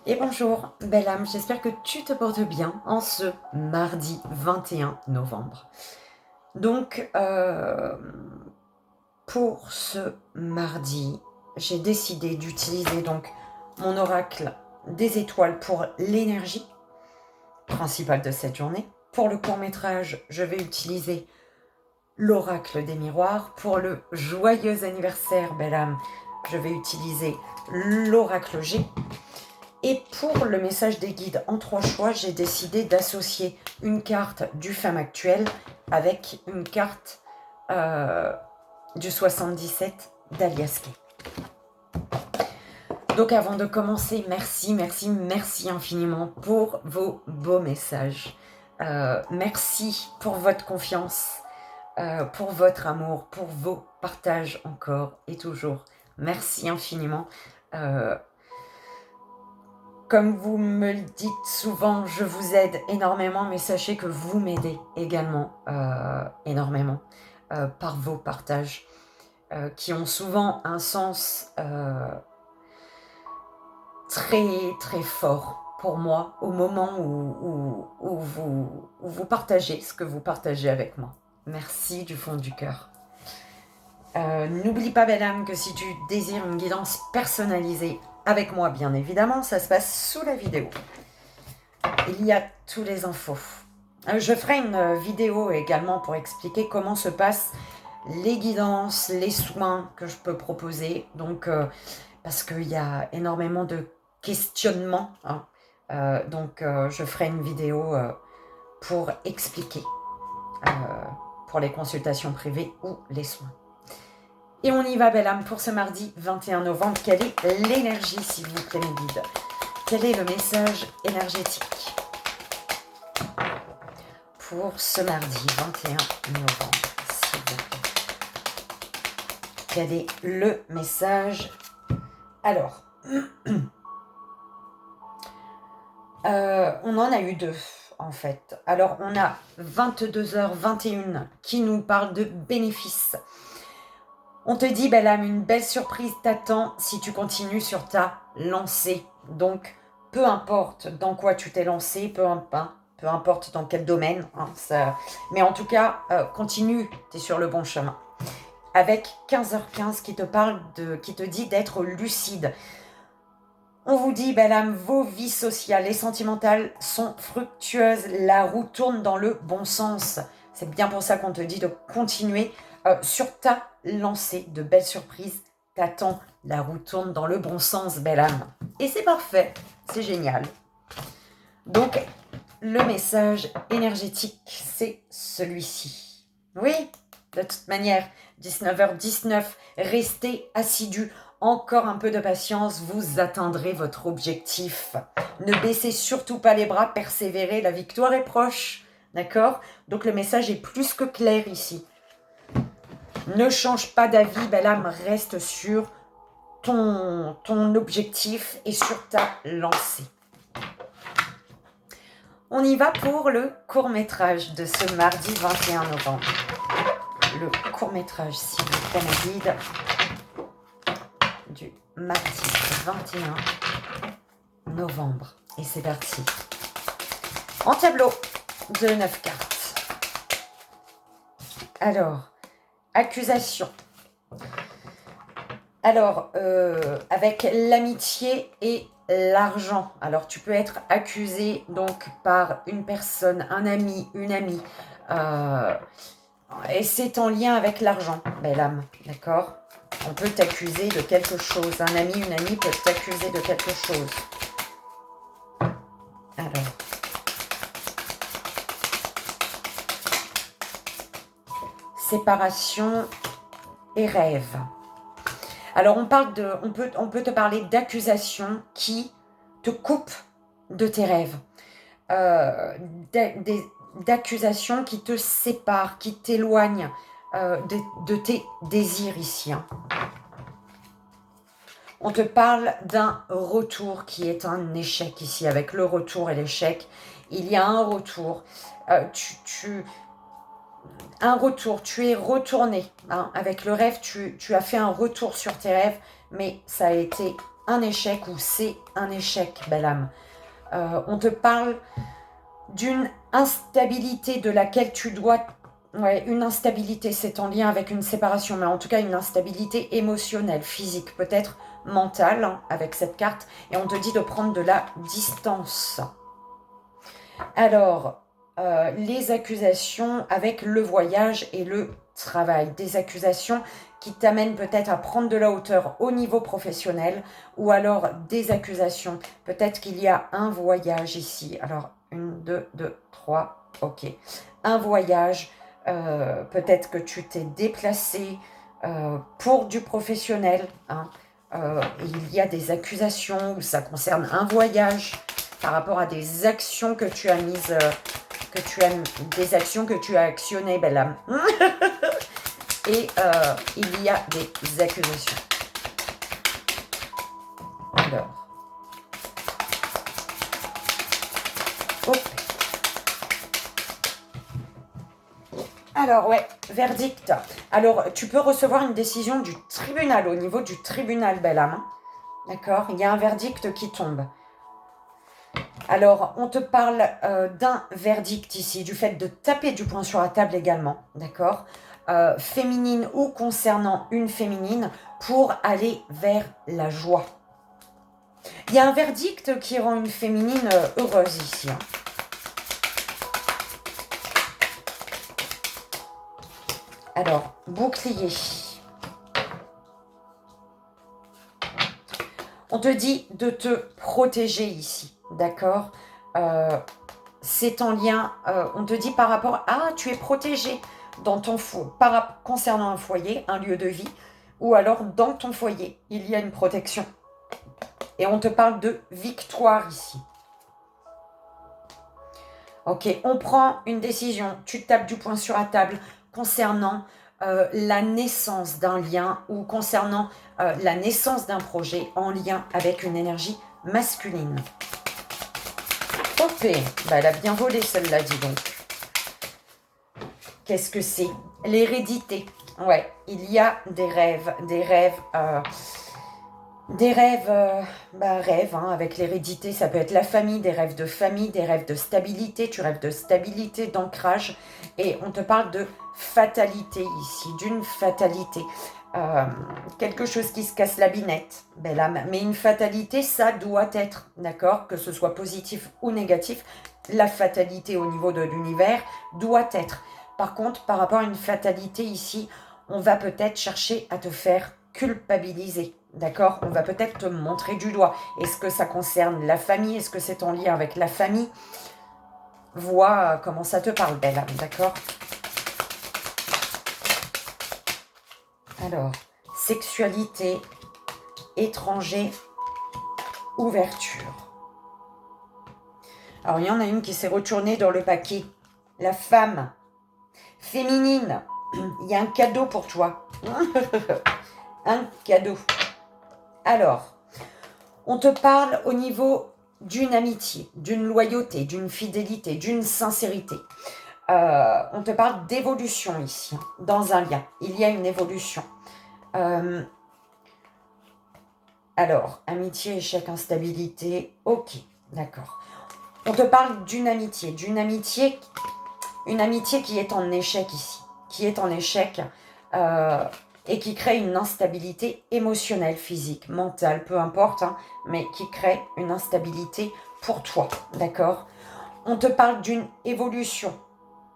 Et bonjour, belle âme, j'espère que tu te portes bien en ce mardi 21 novembre. Donc, pour ce mardi, j'ai décidé d'utiliser donc mon oracle des étoiles pour l'énergie principale de cette journée. Pour le court-métrage, je vais utiliser l'oracle des miroirs. Pour le joyeux anniversaire, belle âme, je vais utiliser l'oracle G. Et pour le message des guides en 3 choix, j'ai décidé d'associer une carte du Femme Actuelle avec une carte du 77 d'Alias Kay. Donc avant de commencer, merci infiniment pour vos beaux messages. Merci pour votre confiance, pour votre amour, pour vos partages encore et toujours. Merci infiniment. Comme vous me le dites souvent, je vous aide énormément, mais sachez que vous m'aidez également énormément par vos partages qui ont souvent un sens très fort pour moi au moment où vous partagez ce que vous partagez avec moi. Merci du fond du cœur. N'oublie pas, belle âme, que si tu désires une guidance personnalisée avec moi, bien évidemment, ça se passe sous la vidéo. Il y a tous les infos. Je ferai une vidéo également pour expliquer comment se passent les guidances, les soins que je peux proposer. Donc, parce qu'il y a énormément de questionnements. Je ferai une vidéo pour expliquer pour les consultations privées ou les soins. Et on y va, belle âme, pour ce mardi 21 novembre. Quelle est l'énergie, s'il vous plaît, mes guides? Quel est le message énergétique pour ce mardi 21 novembre, s'il vous plaît? Quel est le message? Alors, on en a eu 2, en fait. Alors, on a 22h21 qui nous parle de bénéfices. On te dit, belle âme, une belle surprise t'attend si tu continues sur ta lancée. Donc, peu importe dans quoi tu t'es lancé, peu importe dans quel domaine, mais en tout cas, continue, tu es sur le bon chemin. Avec 15h15 qui te dit d'être lucide. On vous dit, belle âme, vos vies sociales et sentimentales sont fructueuses. La roue tourne dans le bon sens. C'est bien pour ça qu'on te dit de continuer sur ta lancée. De belles surprises t'attendent. La roue tourne dans le bon sens, belle âme. Et c'est parfait, c'est génial. Donc, le message énergétique, c'est celui-ci. Oui, de toute manière, 19h19, restez assidus. Encore un peu de patience, vous atteindrez votre objectif. Ne baissez surtout pas les bras, persévérez, la victoire est proche. D'accord? Donc le message est plus que clair ici. Ne change pas d'avis, belle âme, reste sur ton objectif et sur ta lancée. On y va pour le court-métrage de ce mardi 21 novembre. Le court-métrage, s'il vous plaît, ma guide, du mardi 21 novembre. Et c'est parti. En tableau de 9 cartes. Alors, accusation. Alors, avec l'amitié et l'argent. Alors, tu peux être accusé donc par une personne, un ami, une amie. Et c'est en lien avec l'argent, belle âme, d'accord? On peut t'accuser de quelque chose. Un ami, une amie peut t'accuser de quelque chose. Alors. Séparation et rêve. Alors, on peut te parler d'accusations qui te coupent de tes rêves. D'accusations qui te séparent, qui t'éloignent de tes désirs ici. On te parle d'un retour qui est un échec ici. Avec le retour et l'échec, il y a un retour. Un retour, tu es retourné. Avec le rêve, tu as fait un retour sur tes rêves, mais ça a été un échec ou c'est un échec, belle âme. On te parle d'une instabilité de laquelle tu dois... Ouais, une instabilité, c'est en lien avec une séparation, mais en tout cas une instabilité émotionnelle, physique, peut-être mentale, hein, avec cette carte. Et on te dit de prendre de la distance. Alors, les accusations avec le voyage et le travail. Des accusations qui t'amènent peut-être à prendre de la hauteur au niveau professionnel ou alors des accusations. Peut-être qu'il y a un voyage ici. Alors, 1, 2, 2, 3, ok. Un voyage, peut-être que tu t'es déplacé pour du professionnel. Hein. Il y a des accusations où ça concerne un voyage par rapport à des actions que tu as mises, des actions que tu as actionnées, belle âme. Et il y a des accusations. Alors. Hop. Alors, ouais, verdict. Alors, tu peux recevoir une décision du tribunal, au niveau du tribunal, belle âme. D'accord? Il y a un verdict qui tombe. Alors, on te parle d'un verdict ici, du fait de taper du poing sur la table également, d'accord? Féminine ou concernant une féminine, pour aller vers la joie. Il y a un verdict qui rend une féminine heureuse ici. Hein. Alors, bouclier. On te dit de te protéger ici, d'accord? C'est en lien, on te dit par rapport à, tu es protégé dans ton concernant un foyer, un lieu de vie, ou alors dans ton foyer, il y a une protection. Et on te parle de victoire ici. Ok, on prend une décision, tu tapes du poing sur la table concernant la naissance d'un lien ou concernant la naissance d'un projet en lien avec une énergie masculine. Ok, bah, elle a bien volé celle-là, dis donc. Qu'est-ce que c'est? L'hérédité. Ouais, il y a des rêves, rêves, hein, avec l'hérédité, ça peut être la famille, des rêves de stabilité, tu rêves de stabilité, d'ancrage, et on te parle de fatalité ici, d'une fatalité. Quelque chose qui se casse la binette, belle âme, mais une fatalité, ça doit être, d'accord, que ce soit positif ou négatif, la fatalité au niveau de l'univers doit être. Par contre, par rapport à une fatalité ici, on va peut-être chercher à te faire culpabiliser, d'accord? On va peut-être te montrer du doigt. Est-ce que ça concerne la famille? Est-ce que c'est en lien avec la famille? Vois comment ça te parle, belle âme, d'accord? Alors, sexualité, étranger, ouverture. Alors, il y en a une qui s'est retournée dans le paquet. La femme féminine, il y a un cadeau pour toi. Un cadeau. Alors, on te parle au niveau d'une amitié, d'une loyauté, d'une fidélité, d'une sincérité. On te parle d'évolution ici, hein, dans un lien. Il y a une évolution. Alors, amitié, échec, instabilité, ok, d'accord. On te parle d'une amitié une amitié qui est en échec ici, qui est en échec et qui crée une instabilité émotionnelle, physique, mentale, peu importe, hein, mais qui crée une instabilité pour toi, d'accord? On te parle d'une évolution,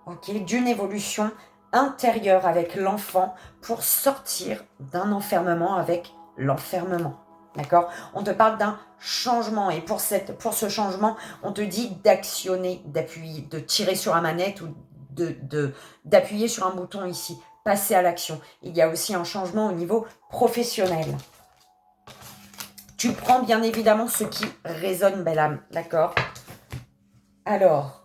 ok, d'une évolution intérieure avec l'enfant pour sortir d'un enfermement avec l'enfermement. D'accord? On te parle d'un changement et pour ce changement, on te dit d'actionner, d'appuyer, de tirer sur la manette ou d'appuyer sur un bouton ici, passer à l'action. Il y a aussi un changement au niveau professionnel. Tu prends bien évidemment ce qui résonne, belle âme, d'accord? Alors,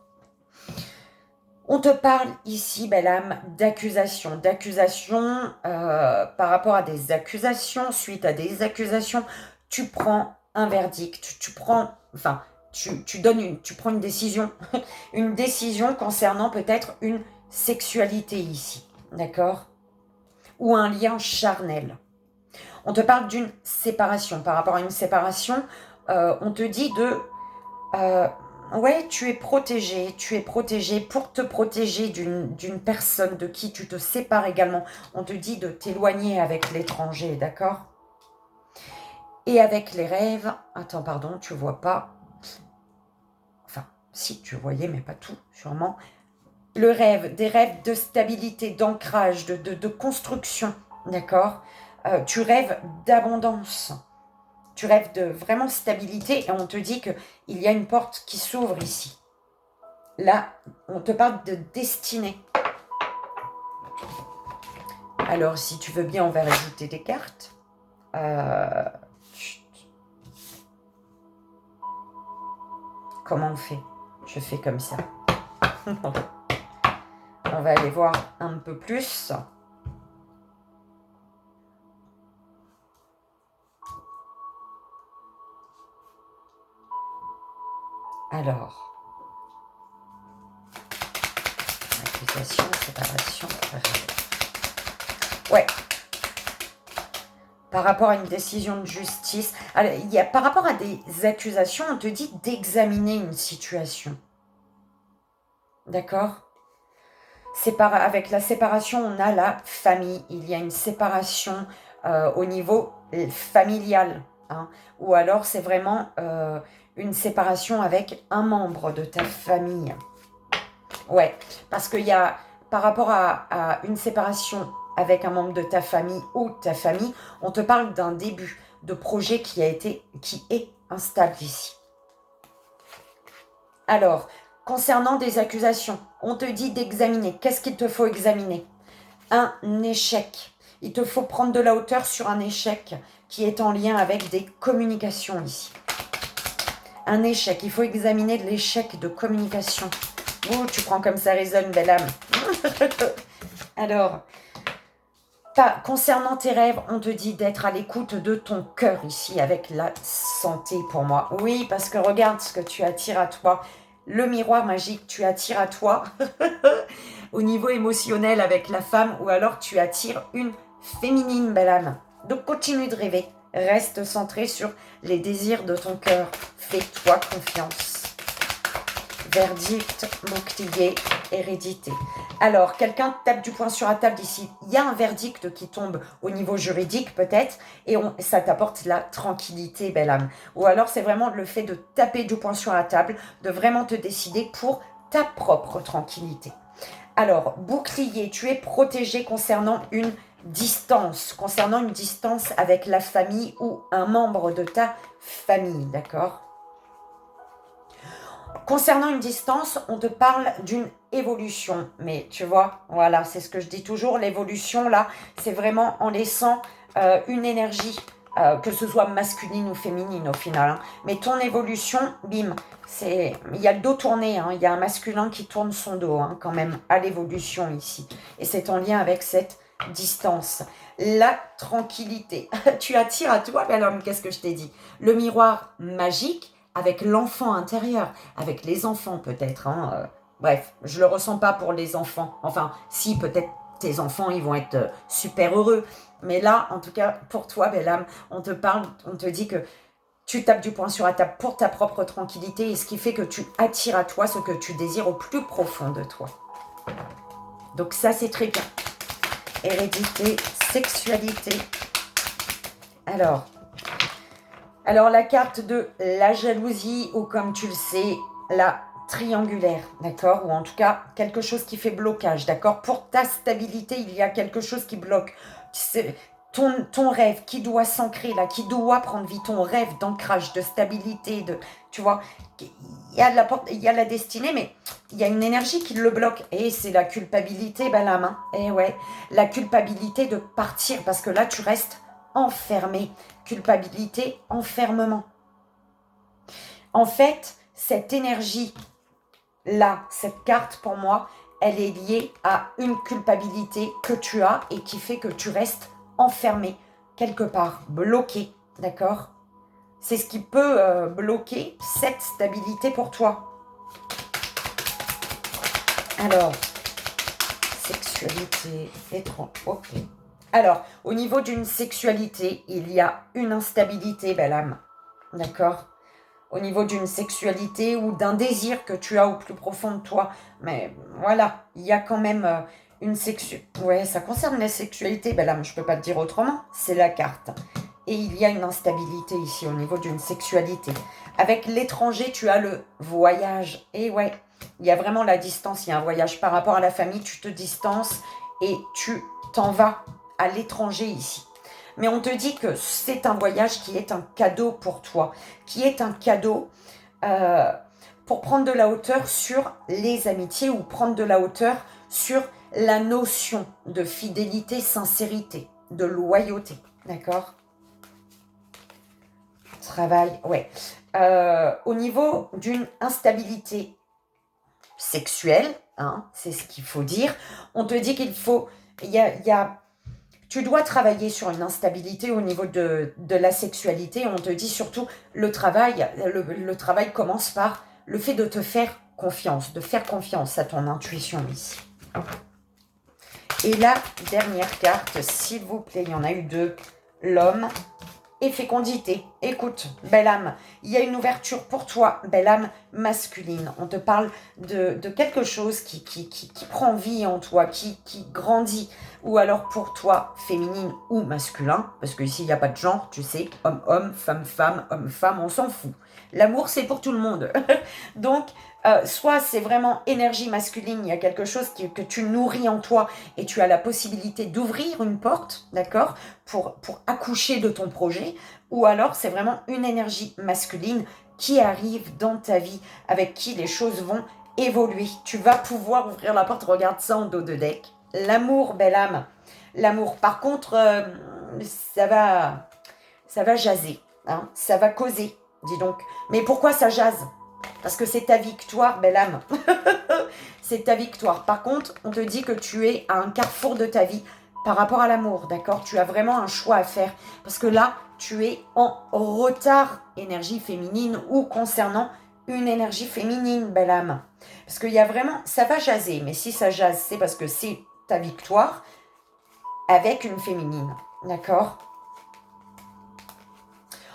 on te parle ici, belle âme, d'accusation. D'accusation par rapport à des accusations, suite à des accusations, tu prends un verdict, tu prends une décision, une décision concernant peut-être une sexualité ici, d'accord? Ou un lien charnel. On te parle d'une séparation. Par rapport à une séparation, on te dit de... ouais, tu es protégé pour te protéger d'une personne de qui tu te sépares également. On te dit de t'éloigner avec l'étranger, d'accord? Et avec les rêves... Attends, pardon, tu vois pas... Enfin, si, tu voyais, mais pas tout, sûrement. Le rêve, des rêves de stabilité, d'ancrage, de construction, d'accord? Tu rêves d'abondance. Tu rêves de vraiment stabilité et on te dit qu'il y a une porte qui s'ouvre ici. Là, on te parle de destinée. Alors, si tu veux bien, on va rajouter des cartes. Chut. Comment on fait? Je fais comme ça. On va aller voir un peu plus. Alors, accusation, séparation, rêve. Ouais. Par rapport à une décision de justice, alors, par rapport à des accusations, on te dit d'examiner une situation. D'accord? Avec la séparation, on a la famille. Il y a une séparation au niveau familial. Hein, ou alors, c'est vraiment une séparation avec un membre de ta famille. Ouais, parce qu'il y a, par rapport à une séparation avec un membre de ta famille ou ta famille, on te parle d'un début de projet qui est instable ici. Alors, concernant des accusations, on te dit d'examiner. Qu'est-ce qu'il te faut examiner? Un échec. Il te faut prendre de la hauteur sur un échec qui est en lien avec des communications ici. Un échec. Il faut examiner l'échec de communication. Oh, tu prends comme ça résonne, belle âme. Alors, concernant tes rêves, on te dit d'être à l'écoute de ton cœur ici, avec la santé pour moi. Oui, parce que regarde ce que tu attires à toi. Le miroir magique, tu attires à toi au niveau émotionnel avec la femme, ou alors tu attires une féminine, belle âme. Donc continue de rêver. Reste centré sur les désirs de ton cœur. Fais-toi confiance. Verdict, bouclier, hérédité. Alors, quelqu'un tape du poing sur la table ici. Il y a un verdict qui tombe au niveau juridique peut-être et ça t'apporte la tranquillité, belle âme. Ou alors, c'est vraiment le fait de taper du poing sur la table, de vraiment te décider pour ta propre tranquillité. Alors, bouclier, tu es protégé concernant une distance avec la famille ou un membre de ta famille, d'accord ? Concernant une distance, on te parle d'une évolution. Mais tu vois, voilà, c'est ce que je dis toujours. L'évolution, là, c'est vraiment en laissant une énergie, que ce soit masculine ou féminine au final. Hein. Mais ton évolution, bim, il y a le dos tourné. Hein, il y a un masculin qui tourne son dos hein, quand même à l'évolution ici. Et c'est en lien avec cette distance. La tranquillité. Tu attires à toi, bel homme, qu'est-ce que je t'ai dit? Le miroir magique. Avec l'enfant intérieur, avec les enfants peut-être. Hein, bref, je le ressens pas pour les enfants. Enfin, si, peut-être tes enfants, ils vont être super heureux. Mais là, en tout cas, pour toi, belle âme, on te dit que tu tapes du poing sur la table pour ta propre tranquillité et ce qui fait que tu attires à toi ce que tu désires au plus profond de toi. Donc ça, c'est très bien. Hérédité, sexualité. Alors, la carte de la jalousie, ou comme tu le sais, la triangulaire, d'accord? Ou en tout cas, quelque chose qui fait blocage, d'accord? Pour ta stabilité, il y a quelque chose qui bloque. Ton rêve qui doit s'ancrer, là, qui doit prendre vie, ton rêve d'ancrage, de stabilité, tu vois, il y a la destinée, mais il y a une énergie qui le bloque. Et c'est la culpabilité, belle âme, hein? Eh ouais, la culpabilité de partir, parce que là, tu restes enfermé. Culpabilité, enfermement. En fait, cette énergie-là, cette carte pour moi, elle est liée à une culpabilité que tu as et qui fait que tu restes enfermé, quelque part, bloqué, d'accord? C'est ce qui peut bloquer cette stabilité pour toi. Alors, sexualité, étrange, ok. Alors, au niveau d'une sexualité, il y a une instabilité, belle âme. D'accord? Au niveau d'une sexualité ou d'un désir que tu as au plus profond de toi. Mais voilà, il y a quand même une sexualité. Ouais, ça concerne la sexualité, belle âme, je peux pas te dire autrement. C'est la carte. Et il y a une instabilité ici au niveau d'une sexualité. Avec l'étranger, tu as le voyage. Et ouais, il y a vraiment la distance. Il y a un voyage par rapport à la famille. Tu te distances et tu t'en vas à l'étranger ici. Mais on te dit que c'est un voyage qui est un cadeau pour toi, qui est un cadeau euh, pour prendre de la hauteur sur les amitiés ou prendre de la hauteur sur la notion de fidélité, sincérité, de loyauté. D'accord? Travail, ouais. Au niveau d'une instabilité sexuelle, hein, c'est ce qu'il faut dire, on te dit qu'il faut... Tu dois travailler sur une instabilité au niveau de la sexualité. On te dit surtout, le travail commence par le fait de te faire confiance, de faire confiance à ton intuition ici. Et la dernière carte, s'il vous plaît, il y en a eu deux. L'homme et fécondité. Écoute, belle âme, il y a une ouverture pour toi, belle âme masculine. On te parle de quelque chose qui prend vie en toi, qui grandit. Ou alors pour toi, féminine ou masculin, parce qu'ici, il n'y a pas de genre, tu sais, homme-homme, femme-femme, homme-femme, on s'en fout. L'amour, c'est pour tout le monde. Donc, soit c'est vraiment énergie masculine, il y a quelque chose que tu nourris en toi et tu as la possibilité d'ouvrir une porte, d'accord, pour accoucher de ton projet, ou alors c'est vraiment une énergie masculine qui arrive dans ta vie, avec qui les choses vont évoluer. Tu vas pouvoir ouvrir la porte, regarde ça en dos de deck. L'amour, belle âme. L'amour, par contre, ça va jaser, hein, ça va causer, dis donc. Mais pourquoi ça jase? Parce que c'est ta victoire, belle âme. C'est ta victoire. Par contre, on te dit que tu es à un carrefour de ta vie par rapport à l'amour, d'accord? Tu as vraiment un choix à faire. Parce que là, tu es en retard énergie féminine ou concernant une énergie féminine, belle âme. Parce qu'il y a vraiment... Ça va jaser, mais si ça jase, c'est parce que c'est ta victoire avec une féminine, d'accord?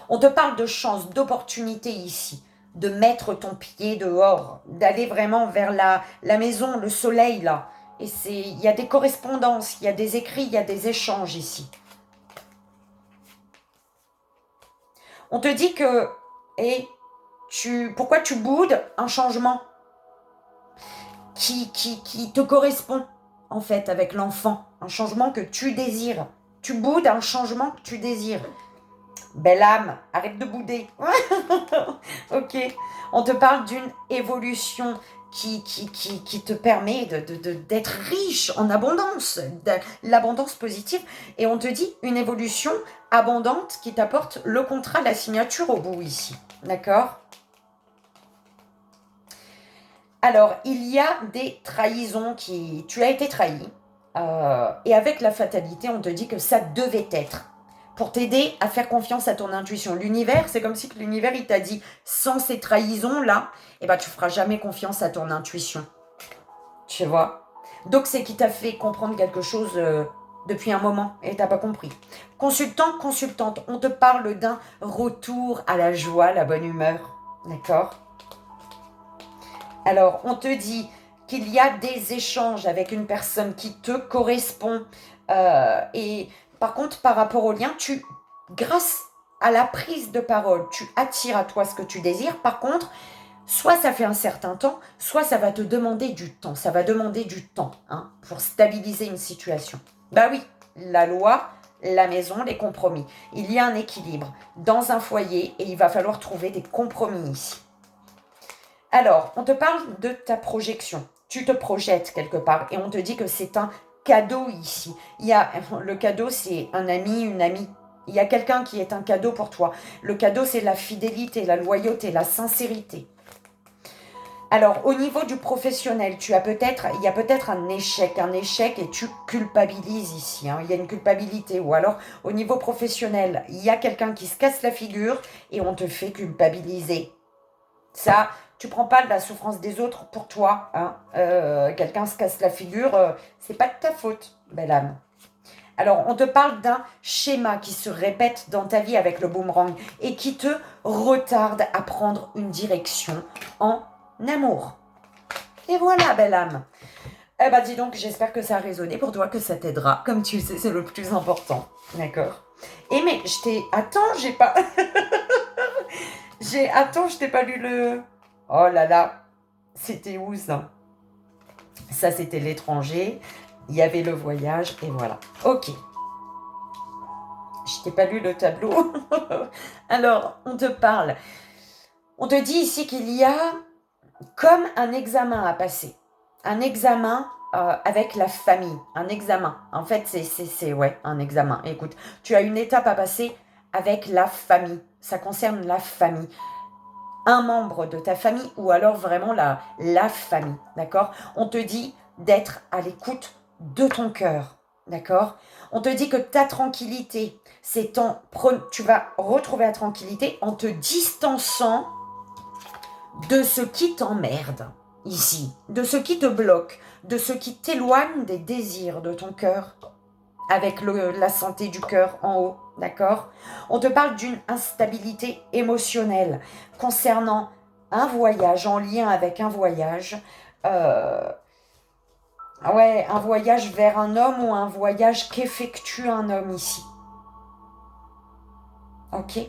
On te parle de chance, d'opportunité ici, de mettre ton pied dehors, d'aller vraiment vers la maison, le soleil là. Et il y a des correspondances, il y a des écrits, il y a des échanges ici. On te dit que, pourquoi tu boudes un changement qui te correspond en fait avec l'enfant, un changement que tu désires. Tu boudes un changement que tu désires. Belle âme, arrête de bouder. Ok. On te parle d'une évolution qui te permet d'être riche en abondance, de l'abondance positive. Et on te dit une évolution abondante qui t'apporte le contrat, la signature au bout ici. D'accord? Alors, il y a des trahisons qui... Tu as été trahi. Et avec la fatalité, on te dit que ça devait être. Pour t'aider à faire confiance à ton intuition. L'univers, c'est comme si l'univers, il t'a dit, sans ces trahisons-là, eh ben, tu feras jamais confiance à ton intuition. Tu vois? Donc, c'est qui t'a fait comprendre quelque chose depuis un moment et t'as pas compris. Consultant, consultante, on te parle d'un retour à la joie, la bonne humeur. D'accord? Alors, on te dit qu'il y a des échanges avec une personne qui te correspond. Et par contre, par rapport au lien, grâce à la prise de parole, tu attires à toi ce que tu désires. Par contre, soit ça fait un certain temps, soit ça va te demander du temps. Ça va demander du temps hein, pour stabiliser une situation. Bah oui, la loi, la maison, les compromis. Il y a un équilibre dans un foyer et il va falloir trouver des compromis ici. Alors, on te parle de ta projection. Tu te projettes quelque part et on te dit que c'est un cadeau ici. Le cadeau, c'est un ami, une amie. Il y a quelqu'un qui est un cadeau pour toi. Le cadeau, c'est la fidélité, la loyauté, la sincérité. Alors, au niveau du professionnel, il y a peut-être un échec et tu culpabilises ici. Hein. Il y a une culpabilité. Ou alors, au niveau professionnel, il y a quelqu'un qui se casse la figure et on te fait culpabiliser. Ça, tu prends pas de la souffrance des autres pour toi. Hein. Quelqu'un se casse la figure, c'est pas de ta faute, belle âme. Alors, on te parle d'un schéma qui se répète dans ta vie avec le boomerang et qui te retarde à prendre une direction en amour. Et voilà, belle âme. Eh ben, dis donc, j'espère que ça a résonné pour toi, que ça t'aidera. Comme tu le sais, c'est le plus important. D'accord? Et mais, je t'ai... Attends, j'ai pas... Attends, je t'ai pas lu le... Oh là là. C'était où, ça? Ça, c'était l'étranger. Il y avait le voyage, et voilà. Ok. Je t'ai pas lu le tableau. Alors, on te parle. On te dit ici qu'il y a comme un examen à passer. Un examen avec la famille. Un examen. En fait, c'est ouais, un examen. Écoute, tu as une étape à passer avec la famille. Ça concerne la famille. Un membre de ta famille ou alors vraiment la famille. D'accord? On te dit d'être à l'écoute de ton cœur. D'accord? On te dit que ta tranquillité, tu vas retrouver la tranquillité en te distançant de ce qui t'emmerde ici, de ce qui te bloque, de ce qui t'éloigne des désirs de ton cœur, avec la santé du cœur en haut, d'accord? On te parle d'une instabilité émotionnelle concernant un voyage, en lien avec un voyage, ouais, un voyage vers un homme ou un voyage qu'effectue un homme ici. Ok?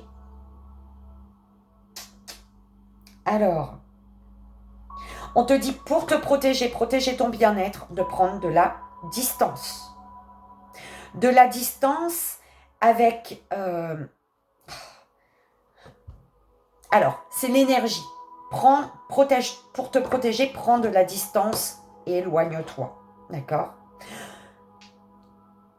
Alors, on te dit pour te protéger ton bien-être, de prendre de la distance. De la distance avec... Alors, c'est l'énergie. Pour te protéger, prends de la distance et éloigne-toi. D'accord?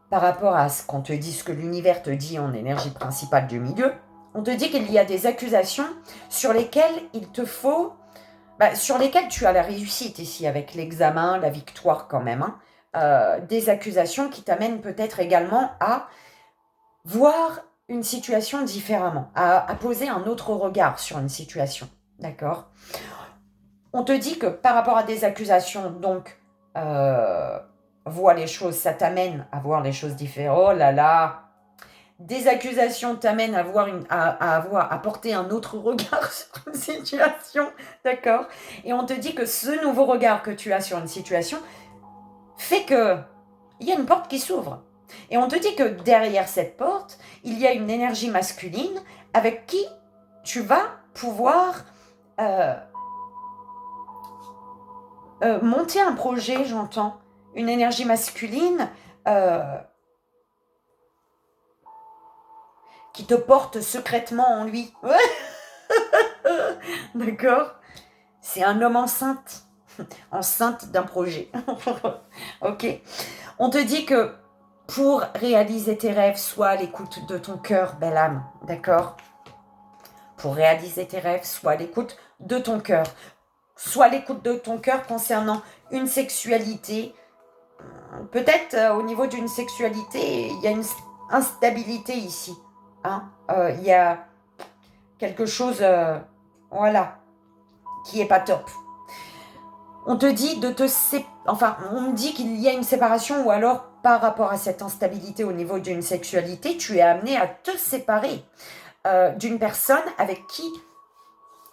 Par rapport à ce qu'on te dit, ce que l'univers te dit en énergie principale du milieu, on te dit qu'il y a des accusations sur lesquelles il te faut... sur lesquelles tu as la réussite ici, avec l'examen, la victoire quand même. Des accusations qui t'amènent peut-être également à voir une situation différemment, à poser un autre regard sur une situation. D'accord? On te dit que par rapport à des accusations, donc, vois les choses, ça t'amène à voir les choses différentes. Oh là là! Des accusations t'amènent à porter un autre regard sur une situation, d'accord? Et on te dit que ce nouveau regard que tu as sur une situation fait que il y a une porte qui s'ouvre. Et on te dit que derrière cette porte, il y a une énergie masculine avec qui tu vas pouvoir monter un projet, j'entends. Une énergie masculine qui te porte secrètement en lui. D'accord? C'est un homme enceinte. Enceinte d'un projet. Ok? On te dit que pour réaliser tes rêves, sois à l'écoute de ton cœur, belle âme. D'accord? Pour réaliser tes rêves, sois à l'écoute de ton cœur. Sois à l'écoute de ton cœur concernant une sexualité. Peut-être au niveau d'une sexualité, il y a une instabilité ici. Hein? Il y a quelque chose, voilà, qui est pas top. On te dit on me dit qu'il y a une séparation ou alors par rapport à cette instabilité au niveau d'une sexualité, tu es amené à te séparer d'une personne avec qui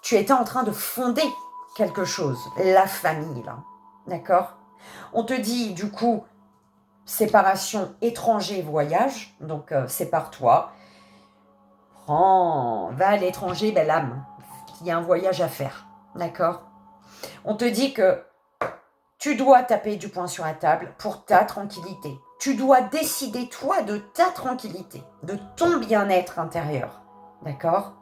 tu étais en train de fonder quelque chose, la famille, là. D'accord? On te dit, du coup, séparation étranger-voyage, donc sépare-toi. Va à l'étranger, belle âme. Il y a un voyage à faire, d'accord? On te dit que tu dois taper du poing sur la table pour ta tranquillité. Tu dois décider, toi, de ta tranquillité, de ton bien-être intérieur, d'accord?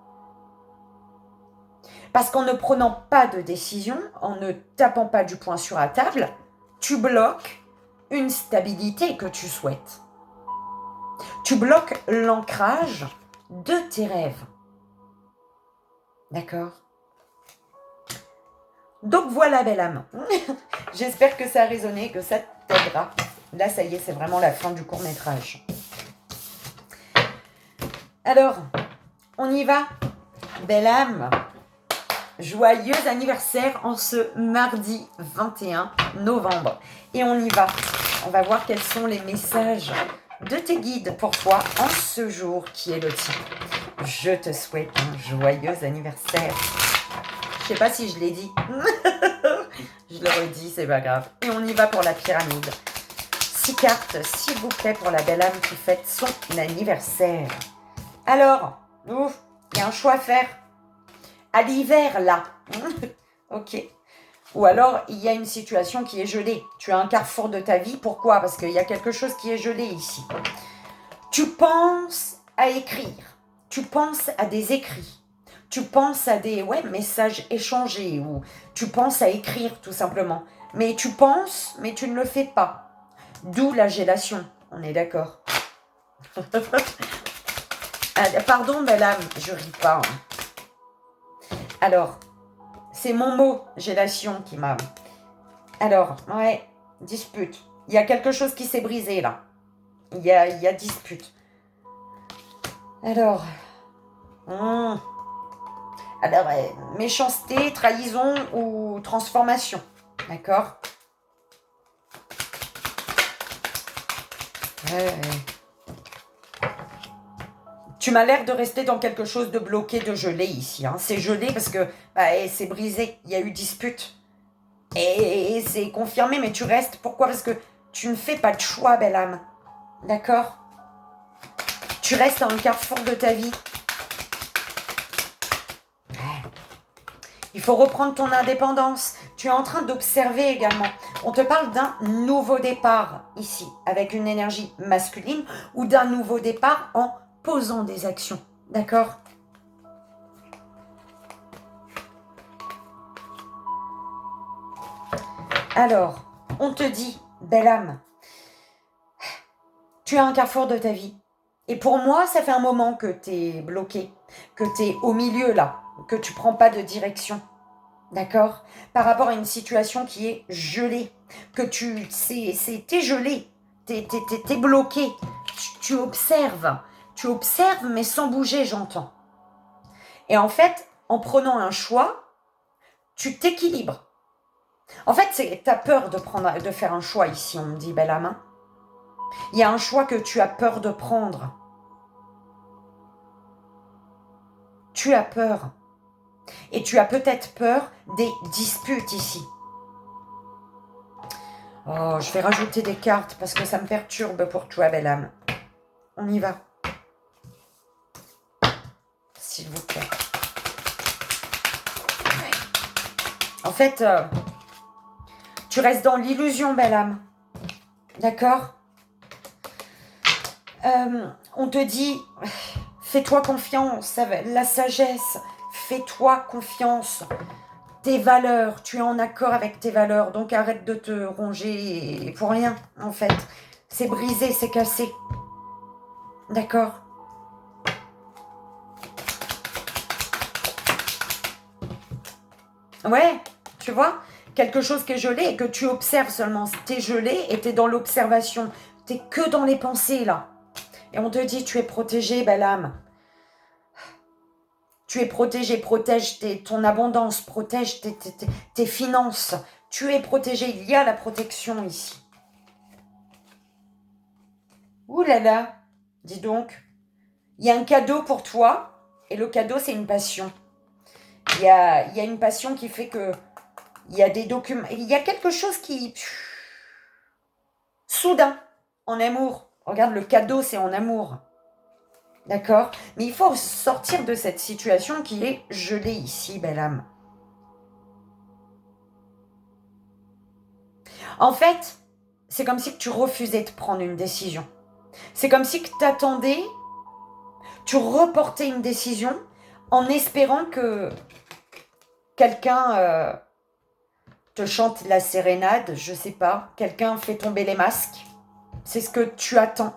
Parce qu'en ne prenant pas de décision, en ne tapant pas du poing sur la table, tu bloques une stabilité que tu souhaites. Tu bloques l'ancrage de tes rêves. D'accord? Donc voilà, belle âme. J'espère que ça a résonné, que ça t'aidera. Là, ça y est, c'est vraiment la fin du court-métrage. Alors, on y va, belle âme. Joyeux anniversaire en ce mardi 21 novembre. Et on y va. On va voir quels sont les messages de tes guides pour toi en ce jour qui est le tien. Je te souhaite un joyeux anniversaire. Je sais pas si je l'ai dit. Je le redis, c'est pas grave. Et on y va pour la pyramide. 6 cartes, s'il vous plaît, pour la belle âme qui fête son anniversaire. Alors, ouf, il y a un choix à faire. À l'hiver, là. Ok. Ou alors, il y a une situation qui est gelée. Tu as un carrefour de ta vie. Pourquoi? Parce qu'il y a quelque chose qui est gelé ici. Tu penses à écrire. Tu penses à des écrits. Tu penses à des messages échangés. Ou tu penses à écrire, tout simplement. Mais tu penses, mais tu ne le fais pas. D'où la gélation. On est d'accord. Pardon, belle âme, je ris pas. Hein. Alors... c'est mon mot, gélation, qui m'a... Alors, ouais, dispute. Il y a quelque chose qui s'est brisé, là. Il y a dispute. Alors... Alors, méchanceté, trahison ou transformation. D'accord? Ouais. Tu m'as l'air de rester dans quelque chose de bloqué, de gelé ici. Hein. C'est gelé parce que c'est brisé. Il y a eu dispute. Et c'est confirmé, mais tu restes. Pourquoi? Parce que tu ne fais pas de choix, belle âme. D'accord? Tu restes à un carrefour de ta vie. Il faut reprendre ton indépendance. Tu es en train d'observer également. On te parle d'un nouveau départ ici, avec une énergie masculine, ou d'un nouveau départ en posant des actions. D'accord? Alors, on te dit, belle âme, tu as un carrefour de ta vie. Et pour moi, ça fait un moment que tu es bloqué, que tu es au milieu là, que tu prends pas de direction. D'accord? Par rapport à une situation qui est gelée, que t'es gelé, t'es bloqué. Tu observes. Tu observes, mais sans bouger, j'entends. Et en fait, en prenant un choix, tu t'équilibres. En fait, tu as peur de faire un choix ici, on me dit, belle âme. Il y a un choix que tu as peur de prendre. Tu as peur. Et tu as peut-être peur des disputes ici. Oh, je vais rajouter des cartes parce que ça me perturbe pour toi, belle âme. On y va. S'il vous plaît. En fait, tu restes dans l'illusion, belle âme. D'accord? On te dit, fais-toi confiance, la sagesse, fais-toi confiance. Tes valeurs, tu es en accord avec tes valeurs, donc arrête de te ronger pour rien, en fait. C'est brisé, c'est cassé. D'accord? Ouais, tu vois? Quelque chose qui est gelé et que tu observes seulement. T'es gelé et t'es dans l'observation. T'es que dans les pensées, là. Et on te dit, tu es protégé, belle âme. Tu es protégé, protège ton abondance, protège tes finances. Tu es protégé, il y a la protection ici. Ouh là là, dis donc. Il y a un cadeau pour toi, et le cadeau, c'est une passion. Il y a une passion qui fait que... Il y a des documents... Il y a quelque chose qui... Soudain, en amour. Regarde, le cadeau, c'est en amour. D'accord? Mais il faut sortir de cette situation qui est gelée ici, belle âme. En fait, c'est comme si tu refusais de prendre une décision. C'est comme si tu attendais, tu reportais une décision en espérant que quelqu'un te chante la sérénade, je sais pas, quelqu'un fait tomber les masques. C'est ce que tu attends.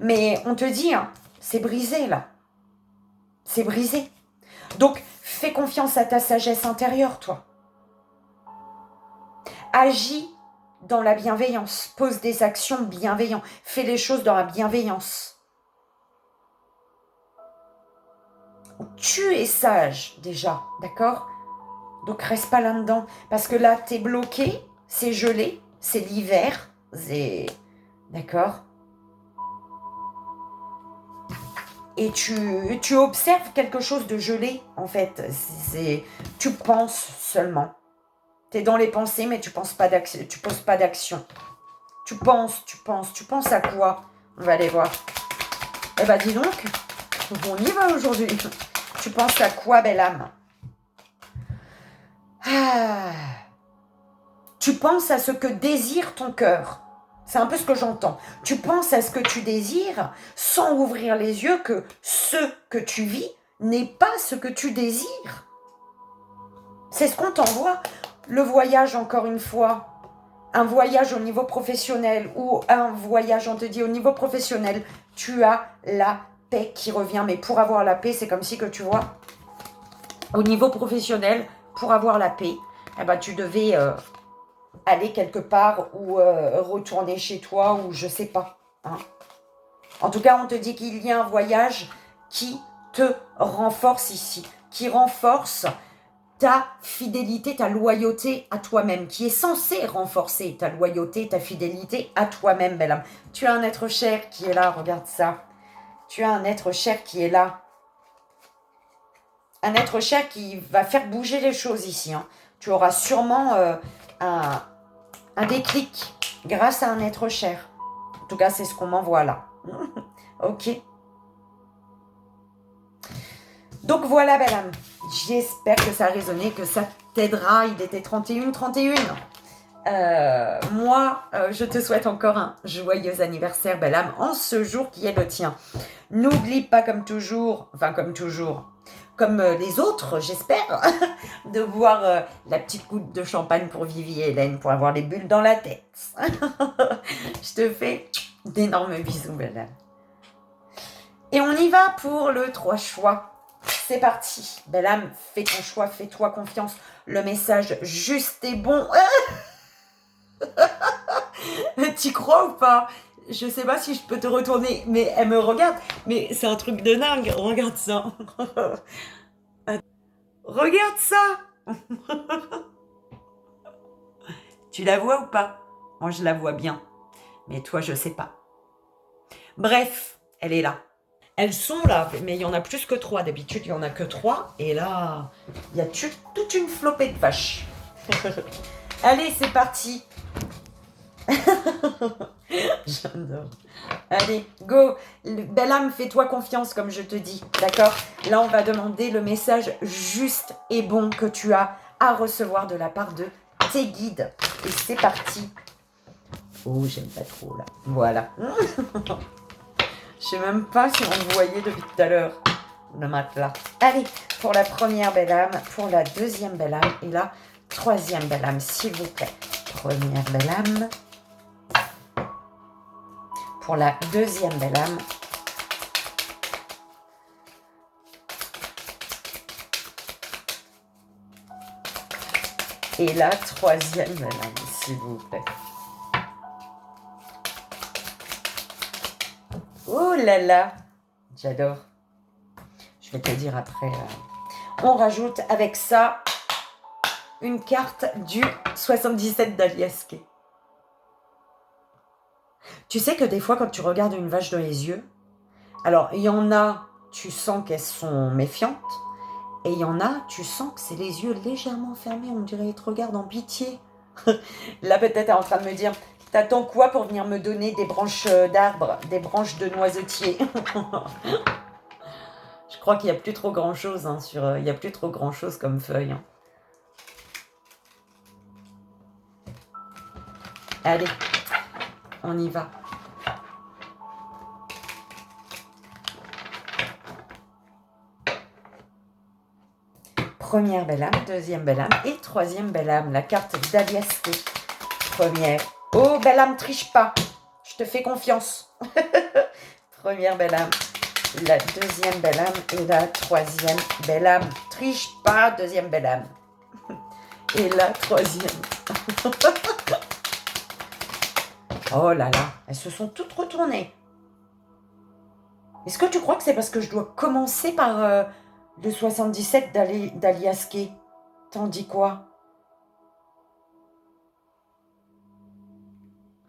Mais on te dit, hein, c'est brisé là. C'est brisé. Donc, fais confiance à ta sagesse intérieure, toi. Agis dans la bienveillance. Pose des actions bienveillantes. Fais les choses dans la bienveillance. Tu es sage, déjà, d'accord? Donc, reste pas là-dedans. Parce que là, t'es bloqué, c'est gelé, c'est l'hiver, c'est... D'accord? et tu observes quelque chose de gelé, en fait. Tu penses seulement. Tu es dans les pensées, mais tu poses pas d'action. Tu penses à quoi? On va aller voir. Eh ben, dis donc, on y va aujourd'hui. Tu penses à quoi, belle âme? Tu penses à ce que désire ton cœur. C'est un peu ce que j'entends. Tu penses à ce que tu désires sans ouvrir les yeux que ce que tu vis n'est pas ce que tu désires. C'est ce qu'on t'envoie. Le voyage, encore une fois, un voyage au niveau professionnel ou un voyage, on te dit, au niveau professionnel, tu as la paix qui revient. Mais pour avoir la paix, c'est comme si que tu vois, au niveau professionnel, pour avoir la paix, eh ben, tu devais aller quelque part ou retourner chez toi ou je sais pas. Hein. En tout cas, on te dit qu'il y a un voyage qui te renforce ici, qui renforce ta fidélité, ta loyauté à toi-même, qui est censé renforcer ta loyauté, ta fidélité à toi-même, belle âme. Tu as un être cher qui est là, regarde ça. Tu as un être cher qui est là. Un être cher qui va faire bouger les choses ici. Hein. Tu auras sûrement un déclic grâce à un être cher. En tout cas, c'est ce qu'on m'envoie là. Ok. Donc voilà, belle âme. J'espère que ça a résonné, que ça t'aidera. Il était 31. Moi, je te souhaite encore un joyeux anniversaire, belle âme, en ce jour qui est le tien. N'oublie pas comme toujours, comme les autres, j'espère, de boire la petite goutte de champagne pour Vivi et Hélène, pour avoir les bulles dans la tête. Je te fais d'énormes bisous, belle âme. Et on y va pour le 3 choix. C'est parti. Belle âme, fais ton choix, fais-toi confiance. Le message juste et bon. T'y crois ou pas? Je sais pas si je peux te retourner, mais elle me regarde. Mais c'est un truc de dingue. Regarde ça. Regarde ça. Tu la vois ou pas? Moi, je la vois bien. Mais toi, je sais pas. Bref, elle est là. Elles sont là, mais il y en a plus que 3. D'habitude, il y en a que 3. Et là, il y a toute une flopée de vaches. Allez, c'est parti. J'adore. Allez, go. Belle âme, fais-toi confiance, comme je te dis. D'accord? Là, on va demander le message juste et bon que tu as à recevoir de la part de tes guides. Et c'est parti. Oh, j'aime pas trop, là. Voilà. Je sais même pas si on me voyait depuis tout à l'heure, le matelas. Allez, pour la première belle âme, pour la deuxième belle âme et la troisième belle âme, s'il vous plaît. Première belle âme. Pour la deuxième belle âme. Et la troisième belle âme, s'il vous plaît. Oh là là, j'adore. Je vais te dire après. On rajoute avec ça une carte du 77 d'Aliasque. Tu sais que des fois, quand tu regardes une vache dans les yeux, alors il y en a, tu sens qu'elles sont méfiantes, et il y en a, tu sens que c'est les yeux légèrement fermés, on dirait qu'elles te regardent en pitié. Là, peut-être, elle est en train de me dire, t'attends quoi pour venir me donner des branches d'arbres, des branches de noisetiers? Je crois qu'il n'y a plus trop grand-chose il n'y a plus trop grand-chose comme feuille. Hein. Allez, on y va. Première belle âme, deuxième belle âme et troisième belle âme. La carte d'Aliasque. Première. Oh, belle âme, triche pas. Je te fais confiance. Première belle âme. La deuxième belle âme et la troisième belle âme. Triche pas, deuxième belle âme. Et la troisième. Oh là là, elles se sont toutes retournées. Est-ce que tu crois que c'est parce que je dois commencer par le 77 d'Aliasque? T'en dis quoi?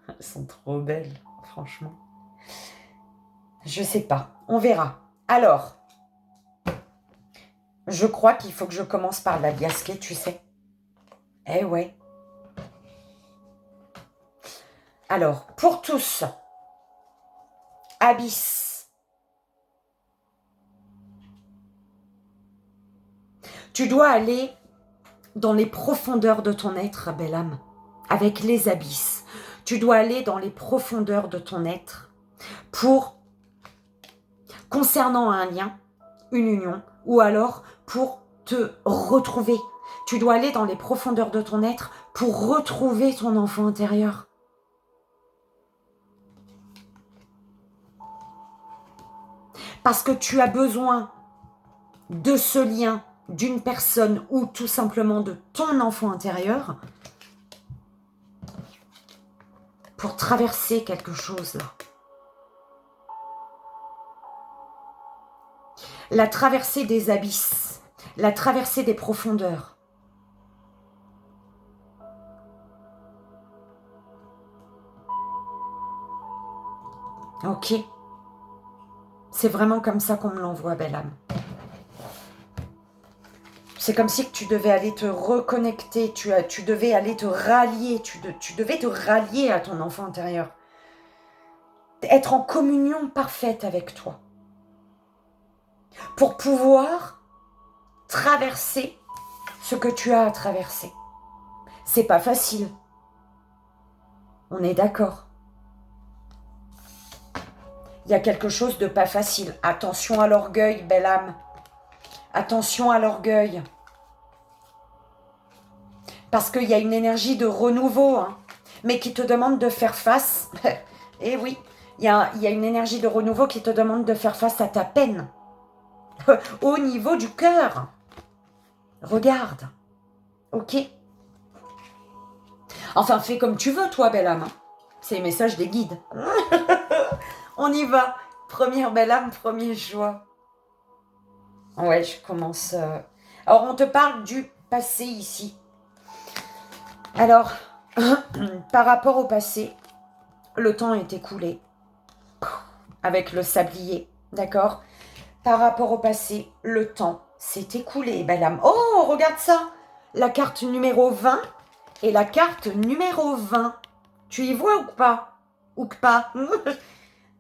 Elles sont trop belles, franchement. Je sais pas, on verra. Alors, je crois qu'il faut que je commence par la biasquer, tu sais. Eh ouais. Alors, pour tous, Abysse. Tu dois aller dans les profondeurs de ton être, belle âme, avec les abysses. Tu dois aller dans les profondeurs de ton être pour, concernant un lien, une union, ou alors pour te retrouver. Tu dois aller dans les profondeurs de ton être pour retrouver ton enfant intérieur. Parce que tu as besoin de ce lien, d'une personne ou tout simplement de ton enfant intérieur pour traverser quelque chose là. La traversée des abysses, la traversée des profondeurs. Ok. C'est vraiment comme ça qu'on me l'envoie, belle âme. C'est comme si tu devais aller te reconnecter, tu devais aller te rallier, tu devais te rallier à ton enfant intérieur. Être en communion parfaite avec toi. Pour pouvoir traverser ce que tu as à traverser. C'est pas facile. On est d'accord. Il y a quelque chose de pas facile. Attention à l'orgueil, belle âme. Attention à l'orgueil. Parce qu'il y a une énergie de renouveau, hein, mais qui te demande de faire face. Eh oui, il y a une énergie de renouveau qui te demande de faire face à ta peine. Au niveau du cœur. Regarde. Ok. Enfin, fais comme tu veux, toi, belle âme. C'est les messages des guides. On y va. Première belle âme, premier choix. Ouais, je commence. Alors, on te parle du passé ici. Alors, par rapport au passé, le temps est écoulé. Avec le sablier, d'accord? Par rapport au passé, le temps s'est écoulé, belle âme. Oh, regarde ça! La carte numéro 20 et la carte numéro 20. Tu y vois ou pas? Ou que pas?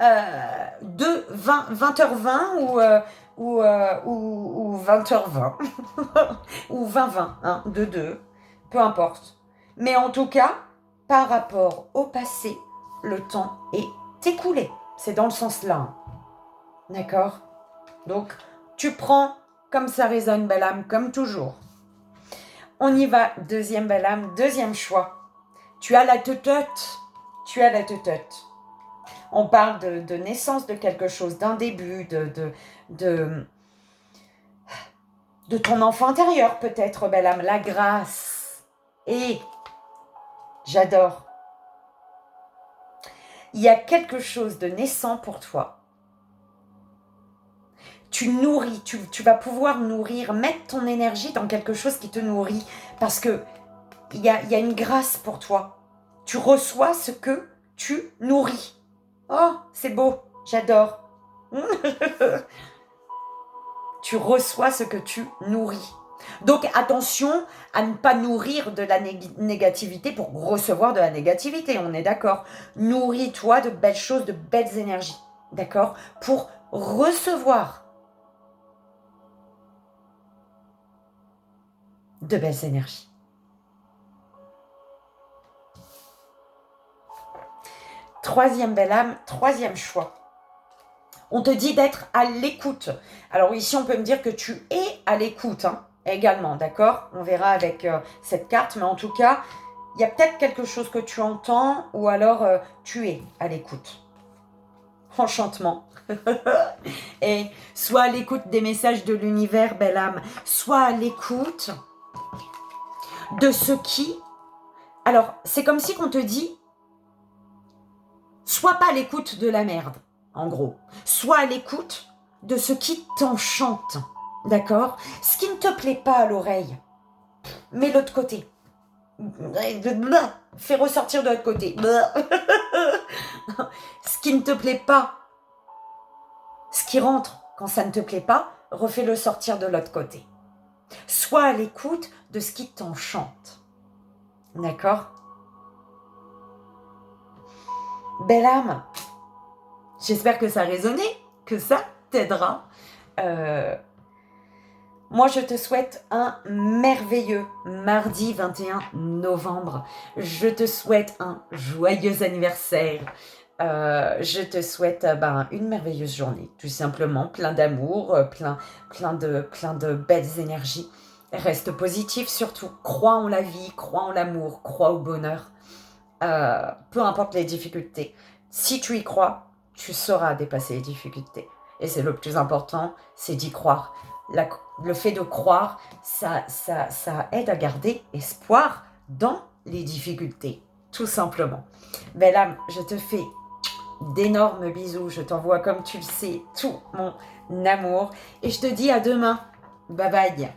20h20 ou 20h20 ou 20h20, hein, de 2, peu importe. Mais en tout cas, par rapport au passé, le temps est écoulé. C'est dans le sens là. Hein. D'accord? Donc, tu prends comme ça résonne, belle âme, comme toujours. On y va, deuxième belle âme, deuxième choix. Tu as la teuteute. Tu as la teuteute. On parle de naissance de quelque chose, d'un début, de ton enfant intérieur peut-être, belle âme, la grâce. Et j'adore. Il y a quelque chose de naissant pour toi. Tu nourris, tu vas pouvoir nourrir, mettre ton énergie dans quelque chose qui te nourrit. Parce que il y a une grâce pour toi. Tu reçois ce que tu nourris. Oh, c'est beau, j'adore. Tu reçois ce que tu nourris. Donc attention à ne pas nourrir de la négativité pour recevoir de la négativité, on est d'accord. Nourris-toi de belles choses, de belles énergies, d'accord? Pour recevoir de belles énergies. Troisième belle âme, troisième choix. On te dit d'être à l'écoute. Alors ici, on peut me dire que tu es à l'écoute hein, également, d'accord? On verra avec cette carte, mais en tout cas, il y a peut-être quelque chose que tu entends ou alors tu es à l'écoute. Enchantement. Et soit à l'écoute des messages de l'univers, belle âme, soit à l'écoute de ce qui... Alors, c'est comme si on te dit, sois pas à l'écoute de la merde. En gros, sois à l'écoute de ce qui t'enchante, d'accord? Ce qui ne te plaît pas à l'oreille, mets l'autre côté. Fais ressortir de l'autre côté. Ce qui ne te plaît pas, ce qui rentre Quand ça ne te plaît pas, refais-le sortir de l'autre côté. Sois à l'écoute de ce qui t'enchante. D'accord? Belle âme, j'espère que ça a résonné, que ça t'aidera. Moi, je te souhaite un merveilleux mardi 21 novembre. Je te souhaite un joyeux anniversaire. Je te souhaite une merveilleuse journée, tout simplement, plein d'amour, plein de belles énergies. Reste positif surtout, crois en la vie, crois en l'amour, crois au bonheur. Peu importe les difficultés, si tu y crois, tu sauras dépasser les difficultés. Et c'est le plus important, c'est d'y croire. Le fait de croire, ça aide à garder espoir dans les difficultés, tout simplement. Belle âme, je te fais d'énormes bisous. Je t'envoie, comme tu le sais, tout mon amour. Et je te dis à demain. Bye bye.